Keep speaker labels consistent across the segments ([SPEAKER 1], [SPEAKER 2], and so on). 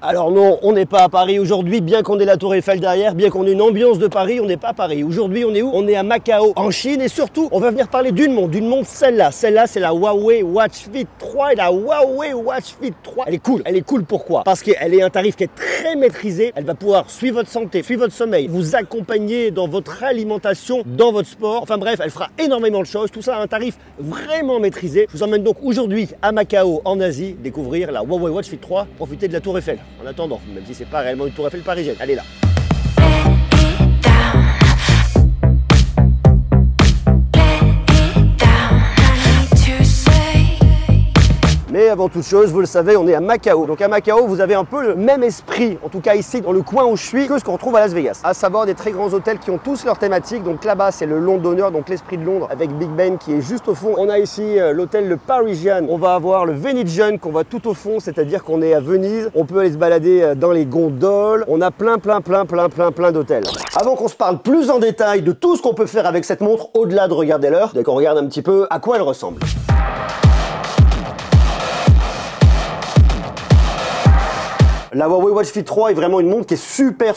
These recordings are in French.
[SPEAKER 1] Alors non, on n'est pas à Paris aujourd'hui, bien qu'on ait la Tour Eiffel derrière, bien qu'on ait une ambiance de Paris, on n'est pas à Paris. Aujourd'hui, on est où? On est à Macao, en Chine, et surtout, on va venir parler d'une montre celle-là. Celle-là, c'est la Huawei Watch Fit 3 et la Huawei Watch Fit 3. Elle est cool pourquoi? Parce qu'elle est un tarif qui est très maîtrisé, elle va pouvoir suivre votre santé, suivre votre sommeil, vous accompagner dans votre alimentation, dans votre sport. Enfin bref, elle fera énormément de choses, tout ça à un tarif vraiment maîtrisé. Je vous emmène donc aujourd'hui à Macao, en Asie, découvrir la Huawei Watch Fit 3, profiter de la Tour Eiffel. En attendant, même si c'est pas réellement une Tour Eiffel parisienne, elle est là. Mais avant toute chose, vous le savez, on est à Macao. Donc à Macao, vous avez un peu le même esprit, en tout cas ici dans le coin où je suis, que ce qu'on retrouve à Las Vegas. À savoir des très grands hôtels qui ont tous leur thématique. Donc là-bas, c'est le Londonner, donc l'esprit de Londres, avec Big Ben qui est juste au fond. On a ici l'hôtel le Parisian. On va avoir le Venetian qu'on voit tout au fond, c'est-à-dire qu'on est à Venise. On peut aller se balader dans les gondoles. On a plein d'hôtels. Avant qu'on se parle plus en détail de tout ce qu'on peut faire avec cette montre, au-delà de regarder l'heure, dès qu'on regarde un petit peu à quoi elle ressemble. La Huawei Watch Fit 3 est vraiment une montre qui est super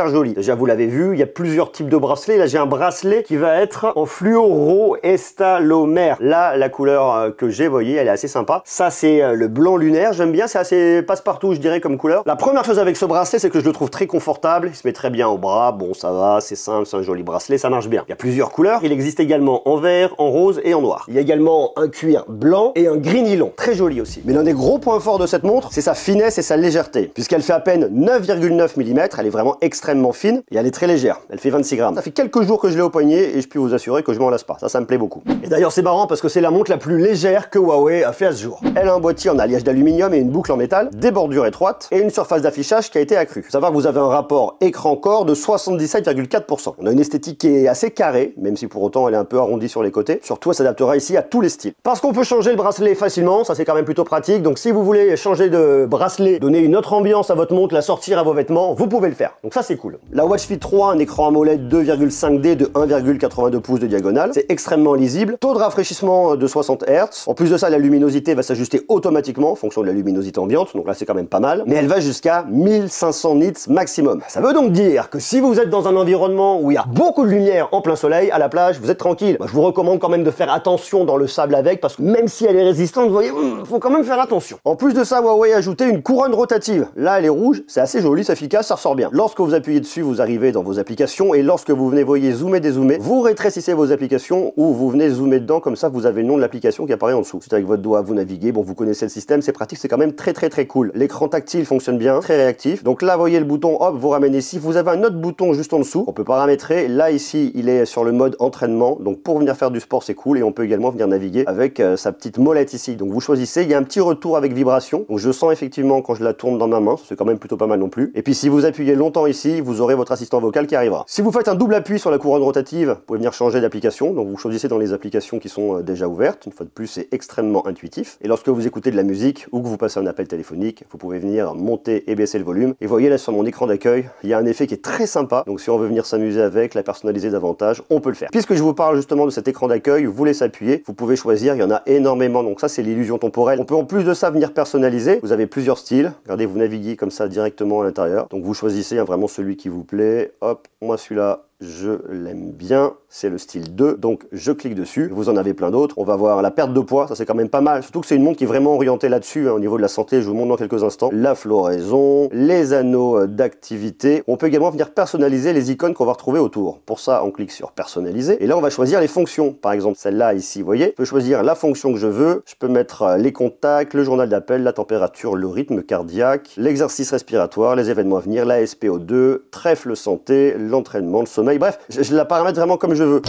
[SPEAKER 1] jolie. Déjà, vous l'avez vu, il y a plusieurs types de bracelets. Là, j'ai un bracelet qui va être en fluoro estalomère. Là, la couleur que j'ai, vous voyez, elle est assez sympa. Ça, c'est le blanc lunaire. J'aime bien, c'est assez passe-partout, je dirais, comme couleur. La première chose avec ce bracelet, c'est que je le trouve très confortable. Il se met très bien au bras. Bon, ça va, c'est simple, c'est un joli bracelet, ça marche bien. Il y a plusieurs couleurs. Il existe également en vert, en rose et en noir. Il y a également un cuir blanc et un gris nylon. Très joli aussi. Mais l'un des gros points forts de cette montre, c'est sa finesse et sa légèreté. Puisqu'elle fait à peine 9,9 mm, elle est vraiment extrêmement fine et elle est très légère. Elle fait 26 grammes. Ça fait quelques jours que je l'ai au poignet et je peux vous assurer que je m'en lasse pas. Ça me plaît beaucoup. Et d'ailleurs, c'est marrant parce que c'est la montre la plus légère que Huawei a fait à ce jour. Elle a un boîtier en alliage d'aluminium et une boucle en métal, des bordures étroites et une surface d'affichage qui a été accrue. Faut savoir que vous avez un rapport écran-corps de 77,4%. On a une esthétique qui est assez carrée, même si pour autant elle est un peu arrondie sur les côtés. Surtout, elle s'adaptera ici à tous les styles. Parce qu'on peut changer le bracelet facilement, ça c'est quand même plutôt pratique. Donc si vous voulez changer de bracelet, donner une autre ambiance à votre montre, la sortir à vos vêtements, vous pouvez le faire. Donc ça c'est cool. La Watch Fit 3, un écran AMOLED 2,5D de 1,82 pouces de diagonale. C'est extrêmement lisible. Taux de rafraîchissement de 60 Hz. En plus de ça, la luminosité va s'ajuster automatiquement en fonction de la luminosité ambiante. Donc là c'est quand même pas mal. Mais elle va jusqu'à 1500 nits maximum. Ça veut donc dire que si vous êtes dans un environnement où il y a beaucoup de lumière en plein soleil, à la plage, vous êtes tranquille. Moi, je vous recommande quand même de faire attention dans le sable avec, parce que même si elle est résistante, vous voyez, faut quand même faire attention. En plus de ça, Huawei a ajouté une couronne rotative. Là elle est rouge. C'est assez joli, c'est efficace, ça ressort bien. Lorsque vous appuyez dessus, vous arrivez dans vos applications et lorsque vous venez, voyez, zoomer, dézoomer, vous rétrécissez vos applications ou vous venez zoomer dedans, comme ça vous avez le nom de l'application qui apparaît en dessous. C'est avec votre doigt, vous naviguez, bon vous connaissez le système, c'est pratique, c'est quand même très cool. L'écran tactile fonctionne bien, très réactif. Donc là, voyez le bouton, hop, vous ramenez ici. Vous avez un autre bouton juste en dessous, on peut paramétrer. Là ici, il est sur le mode entraînement, donc pour venir faire du sport, c'est cool et on peut également venir naviguer avec sa petite molette ici. Donc vous choisissez, il y a un petit retour avec vibration. Donc je sens effectivement quand je la tourne dans ma main, c'est quand même plutôt pas mal non plus. Et puis si vous appuyez longtemps ici, vous aurez votre assistant vocal qui arrivera. Si vous faites un double appui sur la couronne rotative, vous pouvez venir changer d'application. Donc vous choisissez dans les applications qui sont déjà ouvertes. Une fois de plus, c'est extrêmement intuitif. Et lorsque vous écoutez de la musique ou que vous passez un appel téléphonique, vous pouvez venir monter et baisser le volume. Et vous voyez là sur mon écran d'accueil, il y a un effet qui est très sympa. Donc si on veut venir s'amuser avec, la personnaliser davantage, on peut le faire. Puisque je vous parle justement de cet écran d'accueil, vous laissez appuyer, vous pouvez choisir, il y en a énormément. Donc ça, c'est l'illusion temporelle. On peut en plus de ça venir personnaliser. Vous avez plusieurs styles. Regardez, vous naviguez comme ça directement à l'intérieur. Donc vous choisissez vraiment celui qui vous plaît. Hop, moi celui-là, je l'aime bien, c'est le style 2, donc je clique dessus, vous en avez plein d'autres. On va voir la perte de poids, ça c'est quand même pas mal, surtout que c'est une montre qui est vraiment orientée là-dessus, au niveau de la santé, je vous montre dans quelques instants. La floraison, les anneaux d'activité, on peut également venir personnaliser les icônes qu'on va retrouver autour. Pour ça, on clique sur personnaliser, et là on va choisir les fonctions, par exemple celle-là ici, vous voyez, je peux choisir la fonction que je veux, je peux mettre les contacts, le journal d'appel, la température, le rythme cardiaque, l'exercice respiratoire, les événements à venir, la SPO2, trèfle santé, l'entraînement, le sommeil. Bref, je la paramètre vraiment comme je veux.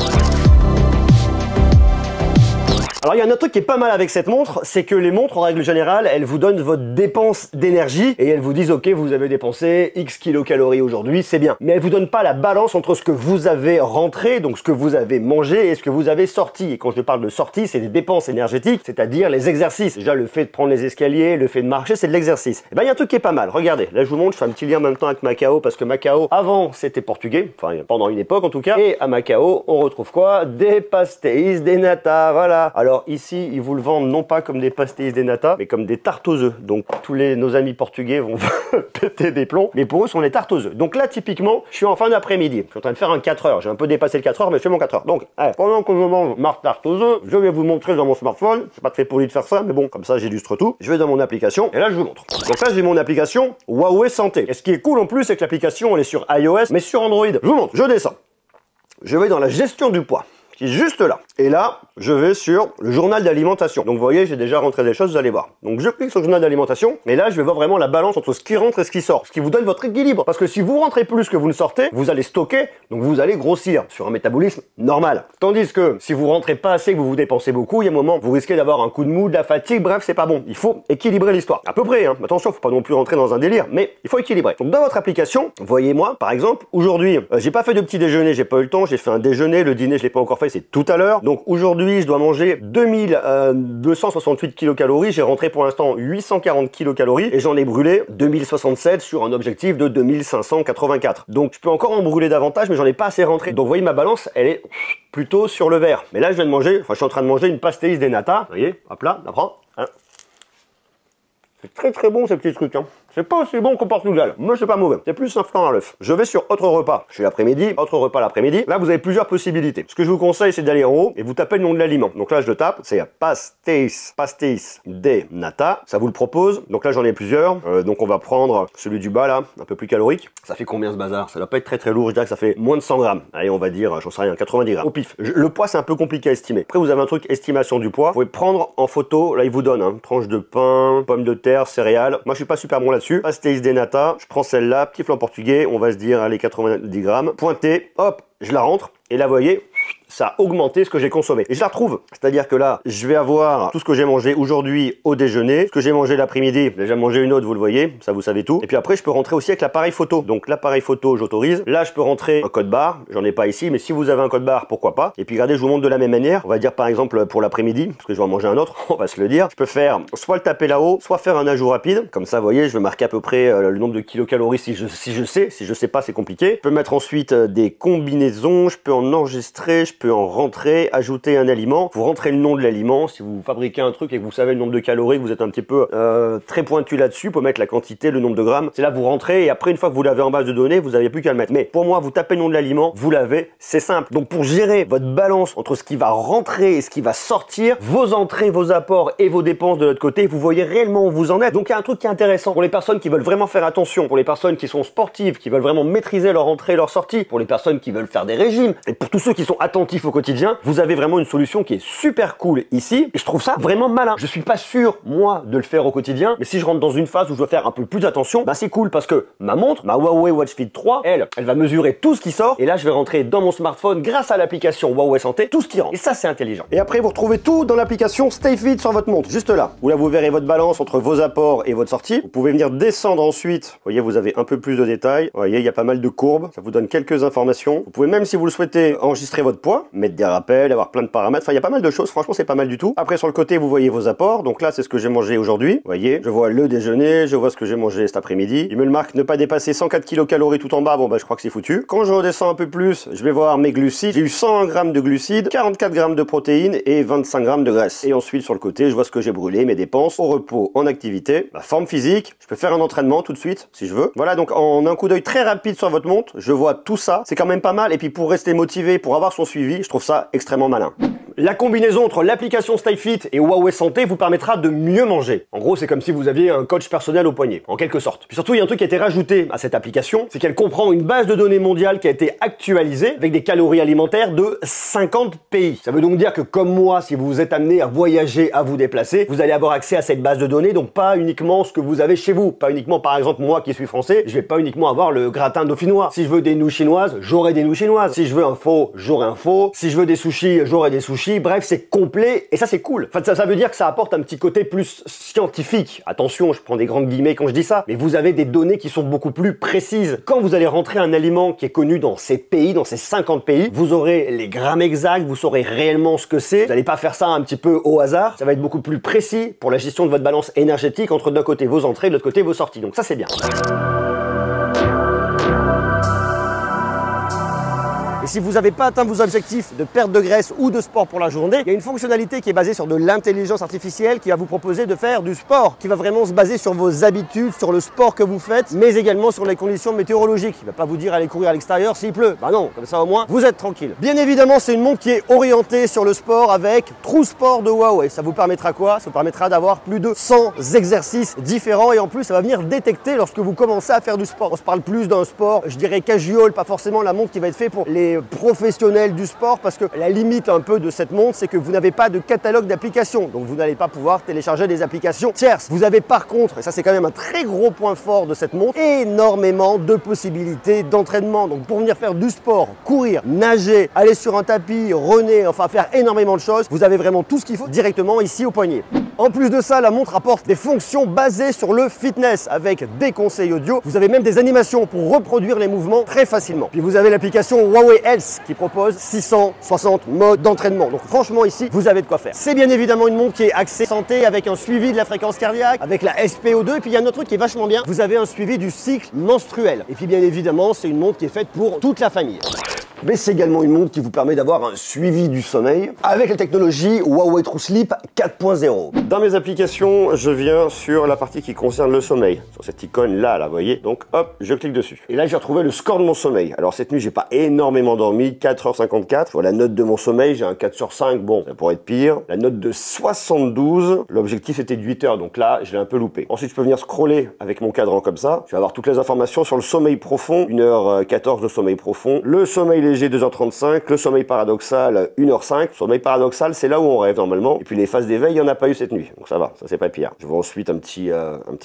[SPEAKER 1] Alors il y a un autre truc qui est pas mal avec cette montre, c'est que les montres en règle générale, elles vous donnent votre dépense d'énergie et elles vous disent ok, vous avez dépensé X kilocalories aujourd'hui, c'est bien. Mais elles vous donnent pas la balance entre ce que vous avez rentré, donc ce que vous avez mangé et ce que vous avez sorti. Et quand je parle de sortie, c'est des dépenses énergétiques, c'est-à-dire les exercices. Déjà le fait de prendre les escaliers, le fait de marcher, c'est de l'exercice. Et ben il y a un truc qui est pas mal. Regardez, là je vous montre, je fais un petit lien en même temps avec Macao parce que Macao avant c'était portugais, enfin pendant une époque en tout cas. Et à Macao, on retrouve quoi? Des pastéis, des nata, voilà. Alors Alors ici, ils vous le vendent non pas comme des pastéis de nata, mais comme des tartes aux œufs. Donc tous nos amis portugais vont péter des plombs, mais pour eux, ce sont des tartes aux œufs. Donc là, typiquement, je suis en fin d'après-midi. Je suis en train de faire un 4 heures. J'ai un peu dépassé le 4 heures, mais je fais mon 4 heures. Donc, allez, pendant que je mange ma tarte aux œufs, je vais vous montrer dans mon smartphone. C'est pas très poli de faire ça, mais bon, comme ça, j'illustre tout. Je vais dans mon application, et là, je vous montre. Donc là, j'ai mon application Huawei Santé. Et ce qui est cool en plus, c'est que l'application, elle est sur iOS, mais sur Android. Je vous montre, je descends. Je vais dans la gestion du poids, qui est juste là. Et là, je vais sur le journal d'alimentation. Donc vous voyez, j'ai déjà rentré des choses, vous allez voir. Donc je clique sur le journal d'alimentation, et là, je vais voir vraiment la balance entre ce qui rentre et ce qui sort. Ce qui vous donne votre équilibre. Parce que si vous rentrez plus que vous ne sortez, vous allez stocker, donc vous allez grossir sur un métabolisme normal. Tandis que si vous rentrez pas assez, que vous vous dépensez beaucoup, il y a un moment, vous risquez d'avoir un coup de mou, de la fatigue, bref, c'est pas bon. Il faut équilibrer l'histoire. À peu près, hein. Attention, faut pas non plus rentrer dans un délire, mais il faut équilibrer. Donc dans votre application, voyez-moi, par exemple, aujourd'hui, j'ai pas fait de petit déjeuner, j'ai pas eu le temps, j'ai fait un déjeuner, le dîner, je l'ai pas encore fait, c'est tout à l'heure. Donc aujourd'hui, je dois manger 2268 kilocalories. J'ai rentré pour l'instant 840 kilocalories et j'en ai brûlé 2067 sur un objectif de 2584. Donc je peux encore en brûler davantage, mais j'en ai pas assez rentré. Donc vous voyez, ma balance, elle est plutôt sur le vert. Mais là, je viens de manger, enfin je suis en train de manger une pastéis de nata. Vous voyez, hop là, on apprend. Hein. C'est très très bon ces petits trucs, hein. C'est pas aussi bon qu'au Portugal, mais c'est pas mauvais. C'est plus un flan à l'œuf. Je vais sur autre repas. Je suis l'après-midi, autre repas l'après-midi. Là, vous avez plusieurs possibilités. Ce que je vous conseille, c'est d'aller en haut et vous tapez le nom de l'aliment. Donc là, je le tape. C'est pastéis de nata. Ça vous le propose. Donc là, j'en ai plusieurs. Donc on va prendre celui du bas là, un peu plus calorique. Ça fait combien ce bazar? Ça doit pas être très très lourd. Je dirais que ça fait moins de 100 grammes. Allez, on va dire, j'en sais rien, 90 grammes. Au pif. Le poids, c'est un peu compliqué à estimer. Après, vous avez un truc estimation du poids. Vous pouvez prendre en photo. Là, il vous donne hein, tranche de pain, pommes de terre, céréales. Moi, je suis pas super bon là-dessus. Pastéis de nata. Je prends celle-là, petit flan portugais, on va se dire, allez, 90 grammes, pointé, hop, je la rentre, et là, vous voyez, ça a augmenté ce que j'ai consommé. Et je la retrouve. C'est-à-dire que là, je vais avoir tout ce que j'ai mangé aujourd'hui au déjeuner, ce que j'ai mangé l'après-midi, j'ai déjà mangé une autre, vous le voyez, ça vous savez tout. Et puis après, je peux rentrer aussi avec l'appareil photo. Donc l'appareil photo, j'autorise. Là, je peux rentrer un code barre. J'en ai pas ici, mais si vous avez un code barre, pourquoi pas. Et puis regardez, je vous montre de la même manière. On va dire par exemple pour l'après-midi, parce que je vais en manger un autre, on va se le dire. Je peux faire soit le taper là-haut, soit faire un ajout rapide. Comme ça, vous voyez, je vais marquer à peu près le nombre de kilocalories si je sais. Si je sais pas, c'est compliqué. Je peux mettre ensuite des combinaisons. Je peux en enregistrer, je peux en rentrer, ajouter un aliment. Vous rentrez le nom de l'aliment. Si vous fabriquez un truc et que vous savez le nombre de calories, que vous êtes un petit peu très pointu là-dessus, vous pouvez mettre la quantité, le nombre de grammes. C'est là vous rentrez et après une fois que vous l'avez en base de données, vous n'avez plus qu'à le mettre. Mais pour moi, vous tapez le nom de l'aliment, vous l'avez, c'est simple. Donc pour gérer votre balance entre ce qui va rentrer et ce qui va sortir, vos entrées, vos apports et vos dépenses de l'autre côté, vous voyez réellement où vous en êtes. Donc il y a un truc qui est intéressant pour les personnes qui veulent vraiment faire attention, pour les personnes qui sont sportives, qui veulent vraiment maîtriser leur entrée et leur sortie, pour les personnes qui veulent faire des régimes et pour tous ceux qui sont attentifs au quotidien, vous avez vraiment une solution qui est super cool ici. Et je trouve ça vraiment malin. Je suis pas sûr, moi, de le faire au quotidien, mais si je rentre dans une phase où je dois faire un peu plus attention, bah c'est cool parce que ma montre, ma Huawei Watch Fit 3, elle va mesurer tout ce qui sort et là je vais rentrer dans mon smartphone grâce à l'application Huawei Santé, tout ce qui rentre. Et ça c'est intelligent. Et après vous retrouvez tout dans l'application Stay Fit sur votre montre, juste là. Où là vous verrez votre balance entre vos apports et votre sortie. Vous pouvez venir descendre ensuite. Vous voyez, vous avez un peu plus de détails. Vous voyez, il y a pas mal de courbes. Ça vous donne quelques informations. Vous pouvez même si vous le souhaitez enregistrer votre poids, mettre des rappels, avoir plein de paramètres. Enfin, il y a pas mal de choses. Franchement, c'est pas mal du tout. Après, sur le côté, vous voyez vos apports. Donc là, c'est ce que j'ai mangé aujourd'hui. Vous voyez, je vois le déjeuner, je vois ce que j'ai mangé cet après-midi. Il me le marque ne pas dépasser 104 kilocalories tout en bas. Bon, bah, je crois que c'est foutu. Quand je redescends un peu plus, je vais voir mes glucides. J'ai eu 101 grammes de glucides, 44 grammes de protéines et 25 grammes de graisse. Et ensuite, sur le côté, je vois ce que j'ai brûlé, mes dépenses, au repos, en activité, ma forme physique. Je peux faire un entraînement tout de suite, si je veux. Voilà, donc en un coup d'œil très rapide sur votre montre, je vois tout ça. C'est quand même pas mal. Et puis, pour rester motivé, pour avoir son suivi, je trouve ça extrêmement malin. La combinaison entre l'application StayFit et Huawei Santé vous permettra de mieux manger. En gros, c'est comme si vous aviez un coach personnel au poignet, en quelque sorte. Puis surtout, il y a un truc qui a été rajouté à cette application, c'est qu'elle comprend une base de données mondiale qui a été actualisée avec des calories alimentaires de 50 pays. Ça veut donc dire que comme moi, si vous vous êtes amené à voyager, à vous déplacer, vous allez avoir accès à cette base de données, donc pas uniquement ce que vous avez chez vous. Pas uniquement, par exemple, moi qui suis français, je vais pas uniquement avoir le gratin dauphinois. Si je veux des nouilles chinoises, j'aurai des nouilles chinoises. Si je veux un faux, j'aurai un faux. Si je veux des sushis, j'aurai des sushis. Bref, c'est complet et ça c'est cool. Enfin, ça veut dire que ça apporte un petit côté plus scientifique. Attention, je prends des grands guillemets quand je dis ça, mais vous avez des données qui sont beaucoup plus précises. Quand vous allez rentrer un aliment qui est connu dans ces pays, dans ces 50 pays, vous aurez les grammes exacts, vous saurez réellement ce que c'est. Vous n'allez pas faire ça un petit peu au hasard. Ça va être beaucoup plus précis pour la gestion de votre balance énergétique entre d'un côté vos entrées, de l'autre côté vos sorties. Donc ça c'est bien. Et si vous n'avez pas atteint vos objectifs de perte de graisse ou de sport pour la journée, il y a une fonctionnalité qui est basée sur de l'intelligence artificielle qui va vous proposer de faire du sport, qui va vraiment se baser sur vos habitudes, sur le sport que vous faites, mais également sur les conditions météorologiques. Il ne va pas vous dire aller courir à l'extérieur s'il pleut. Bah non, comme ça au moins, vous êtes tranquille. Bien évidemment, c'est une montre qui est orientée sur le sport avec True Sport de Huawei. Ça vous permettra quoi? Ça vous permettra d'avoir plus de 100 exercices différents et en plus, ça va venir détecter lorsque vous commencez à faire du sport. On se parle plus d'un sport, je dirais casual, pas forcément la montre qui va être faite pour les professionnels du sport parce que la limite un peu de cette montre, c'est que vous n'avez pas de catalogue d'applications. Donc vous n'allez pas pouvoir télécharger des applications tierces. Vous avez par contre, et ça c'est quand même un très gros point fort de cette montre, énormément de possibilités d'entraînement. Donc pour venir faire du sport, courir, nager, aller sur un tapis, runner, enfin faire énormément de choses, vous avez vraiment tout ce qu'il faut directement ici au poignet. En plus de ça, la montre apporte des fonctions basées sur le fitness avec des conseils audio. Vous avez même des animations pour reproduire les mouvements très facilement. Puis vous avez l'application Huawei Health qui propose 660 modes d'entraînement. Donc franchement ici, vous avez de quoi faire. C'est bien évidemment une montre qui est axée santé avec un suivi de la fréquence cardiaque, avec la SPO2. Et puis il y a un autre truc qui est vachement bien. Vous avez un suivi du cycle menstruel. Et puis bien évidemment, c'est une montre qui est faite pour toute la famille. Mais c'est également une montre qui vous permet d'avoir un suivi du sommeil avec la technologie Huawei True Sleep 4.0. Dans mes applications, je viens sur la partie qui concerne le sommeil. Sur cette icône là, vous voyez. Donc hop, je clique dessus. Et là, j'ai retrouvé le score de mon sommeil. Alors cette nuit, j'ai pas énormément dormi, 4h54. Je vois la note de mon sommeil, j'ai un 4 sur 5. Bon, ça pourrait être pire. La note de 72. L'objectif était de 8 heures, donc là, je l'ai un peu loupé. Ensuite, je peux venir scroller avec mon cadran comme ça. Je vais avoir toutes les informations sur le sommeil profond. 1h14 de sommeil profond. Le sommeil léger 2h35, le sommeil paradoxal 1h05. Sommeil paradoxal, c'est là où on rêve normalement. Et puis les phases d'éveil, il n'y en a pas eu cette nuit. Donc ça va, ça c'est pas pire. Je vois ensuite un petit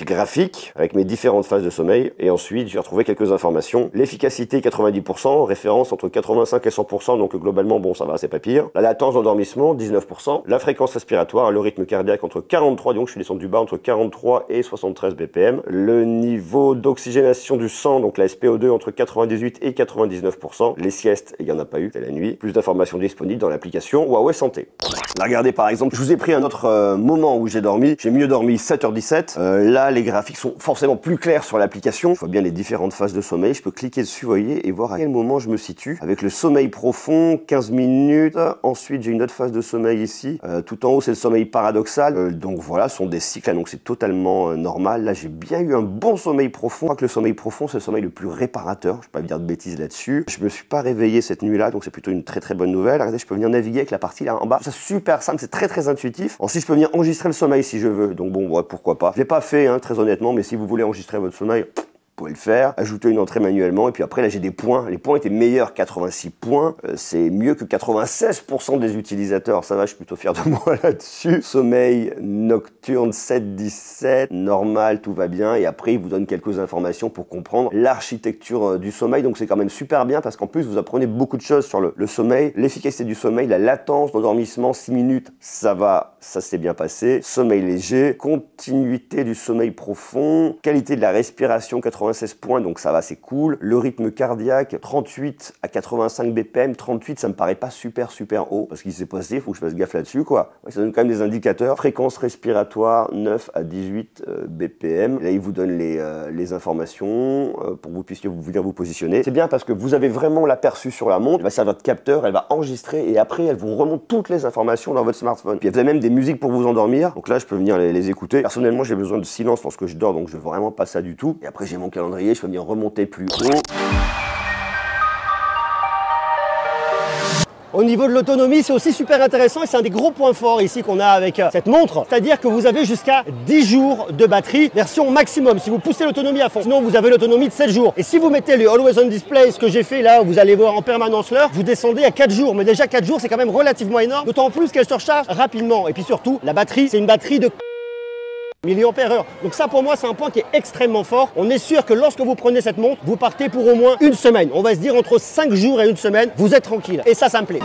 [SPEAKER 1] graphique avec mes différentes phases de sommeil. Et ensuite, j'ai retrouvé quelques informations. L'efficacité 90%, référence entre 85 et 100%. Donc globalement, bon, ça va, c'est pas pire. La latence d'endormissement, 19%. La fréquence respiratoire, le rythme cardiaque entre 43, donc je suis descendu du bas, entre 43 et 73 BPM. Le niveau d'oxygénation du sang, donc la SPO2 entre 98 et 99%. Les siestes, il n'y en a pas eu, c'est la nuit. Plus d'informations disponibles dans l'application Huawei Santé. Là, regardez par exemple, je vous ai pris un autre moment où j'ai dormi. J'ai mieux dormi 7h17. Là, les graphiques sont forcément plus clairs sur l'application. Je vois bien les différentes phases de sommeil. Je peux cliquer dessus, vous voyez, et voir à quel moment je me situe. Avec le sommeil profond, 15 minutes. Ensuite, j'ai une autre phase de sommeil ici. Tout en haut, c'est le sommeil paradoxal. Donc voilà, ce sont des cycles, donc c'est totalement normal. Là, j'ai bien eu un bon sommeil profond. Je crois que le sommeil profond, c'est le sommeil le plus réparateur. Je ne vais pas dire de bêtises là-dessus. Je me suis pas réveillé cette nuit-là, donc c'est plutôt une très très bonne nouvelle. Regardez, je peux venir naviguer avec la partie là en bas. C'est super simple, c'est très très intuitif. Ensuite, je peux venir enregistrer le sommeil si je veux. Donc bon, ouais, pourquoi pas. Je l'ai pas fait, hein, très honnêtement, mais si vous voulez enregistrer votre sommeil, vous pouvez le faire, ajouter une entrée manuellement, et puis après là j'ai des points, les points étaient meilleurs, 86 points, c'est mieux que 96% des utilisateurs, ça va, je suis plutôt fier de moi là-dessus. Sommeil nocturne 7-17, normal, tout va bien, et après il vous donne quelques informations pour comprendre l'architecture du sommeil, donc c'est quand même super bien, parce qu'en plus vous apprenez beaucoup de choses sur le sommeil, l'efficacité du sommeil, la latence d'endormissement, 6 minutes, ça va, ça s'est bien passé, sommeil léger, continuité du sommeil profond, qualité de la respiration, 96 points, donc ça va, c'est cool. Le rythme cardiaque, 38 à 85 BPM. 38, ça me paraît pas super haut, parce qu'il s'est passé, il faut que je fasse gaffe là-dessus, quoi. Ouais, ça donne quand même des indicateurs. Fréquence respiratoire, 9 à 18 BPM. Là, il vous donne les informations pour que vous puissiez venir vous positionner. C'est bien parce que vous avez vraiment l'aperçu sur la montre. Elle va servir de capteur, elle va enregistrer et après, elle vous remonte toutes les informations dans votre smartphone. Puis, vous avez même des musiques pour vous endormir. Donc là, je peux venir les écouter. Personnellement, j'ai besoin de silence lorsque je dors, donc je veux vraiment pas ça du tout. Et après, j'ai mon calendrier, je peux venir remonter plus haut. Au niveau de l'autonomie, c'est aussi super intéressant et c'est un des gros points forts ici qu'on a avec cette montre. C'est-à-dire que vous avez jusqu'à 10 jours de batterie, version maximum, si vous poussez l'autonomie à fond. Sinon, vous avez l'autonomie de 7 jours. Et si vous mettez le Always On Display, ce que j'ai fait là, vous allez voir en permanence l'heure, vous descendez à 4 jours. Mais déjà 4 jours, c'est quand même relativement énorme, d'autant plus qu'elle se recharge rapidement. Et puis surtout, la batterie, c'est une batterie de mAh. Donc ça pour moi c'est un point qui est extrêmement fort. On est sûr que lorsque vous prenez cette montre, vous partez pour au moins une semaine. On va se dire entre 5 jours et une semaine, vous êtes tranquille. Et ça me plaît.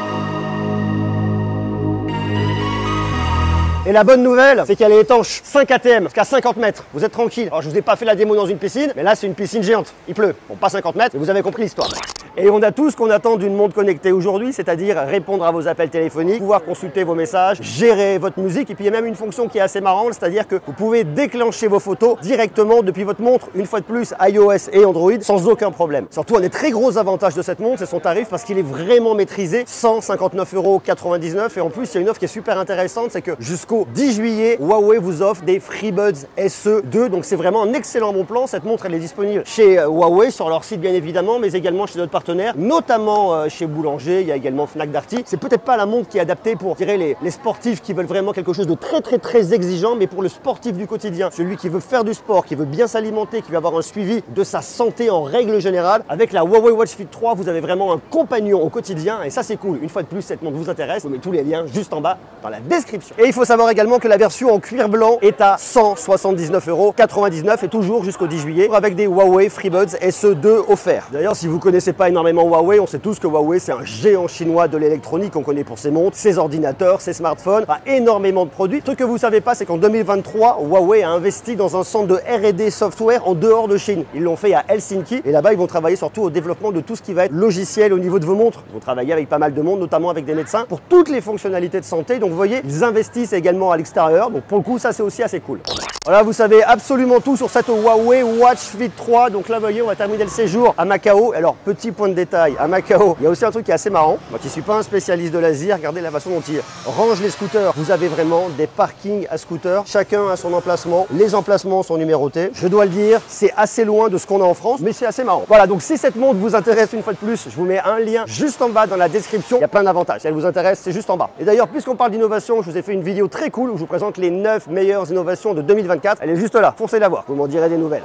[SPEAKER 1] Et la bonne nouvelle, c'est qu'elle est étanche. 5 ATM, jusqu'à 50 mètres. Vous êtes tranquille. Alors je vous ai pas fait la démo dans une piscine, mais là c'est une piscine géante. Il pleut. Bon, pas 50 mètres, mais vous avez compris l'histoire. Et on a tout ce qu'on attend d'une montre connectée aujourd'hui, c'est-à-dire répondre à vos appels téléphoniques, pouvoir consulter vos messages, gérer votre musique. Et puis il y a même une fonction qui est assez marrante, c'est-à-dire que vous pouvez déclencher vos photos directement depuis votre montre, une fois de plus iOS et Android, sans aucun problème. Surtout, un des très gros avantages de cette montre, c'est son tarif parce qu'il est vraiment maîtrisé, 159,99 €. Et en plus, il y a une offre qui est super intéressante, c'est que jusqu'au 10 juillet, Huawei vous offre des FreeBuds SE2. Donc c'est vraiment un excellent bon plan. Cette montre, elle est disponible chez Huawei, sur leur site bien évidemment, mais également chez d'autres partenaires, notamment chez Boulanger. Il y a également Fnac Darty. C'est peut-être pas la montre qui est adaptée pour, je dirais, les sportifs qui veulent vraiment quelque chose de très exigeant, mais pour le sportif du quotidien, celui qui veut faire du sport, qui veut bien s'alimenter, qui veut avoir un suivi de sa santé en règle générale, avec la Huawei Watch Fit 3, vous avez vraiment un compagnon au quotidien et ça c'est cool. Une fois de plus, cette montre vous intéresse, je vous mets tous les liens juste en bas dans la description. Et il faut savoir également que la version en cuir blanc est à 179,99 € et toujours jusqu'au 10 juillet avec des Huawei FreeBuds SE2 offerts. D'ailleurs, si vous connaissez pas énormément Huawei, on sait tous que Huawei c'est un géant chinois de l'électronique. On connaît pour ses montres, ses ordinateurs, ses smartphones, enfin, énormément de produits. Ce que vous savez pas, c'est qu'en 2023, Huawei a investi dans un centre de R&D software en dehors de Chine. Ils l'ont fait à Helsinki et là-bas, ils vont travailler surtout au développement de tout ce qui va être logiciel au niveau de vos montres. Ils vont travailler avec pas mal de monde, notamment avec des médecins, pour toutes les fonctionnalités de santé. Donc vous voyez, ils investissent également à l'extérieur. Donc pour le coup, ça c'est aussi assez cool. Voilà, vous savez absolument tout sur cette Huawei Watch Fit 3. Donc là, vous voyez, on va terminer le séjour à Macao. Alors, petit point de détail, à Macao, il y a aussi un truc qui est assez marrant. Moi qui ne suis pas un spécialiste de l'Asie, regardez la façon dont ils rangent les scooters. Vous avez vraiment des parkings à scooters. Chacun a son emplacement. Les emplacements sont numérotés. Je dois le dire, c'est assez loin de ce qu'on a en France, mais c'est assez marrant. Voilà, donc si cette montre vous intéresse une fois de plus, je vous mets un lien juste en bas dans la description. Il y a plein d'avantages. Si elle vous intéresse, c'est juste en bas. Et d'ailleurs, puisqu'on parle d'innovation, je vous ai fait une vidéo très cool où je vous présente les 9 meilleures innovations de 2024. Elle est juste là. Foncez la voir. Vous m'en direz des nouvelles.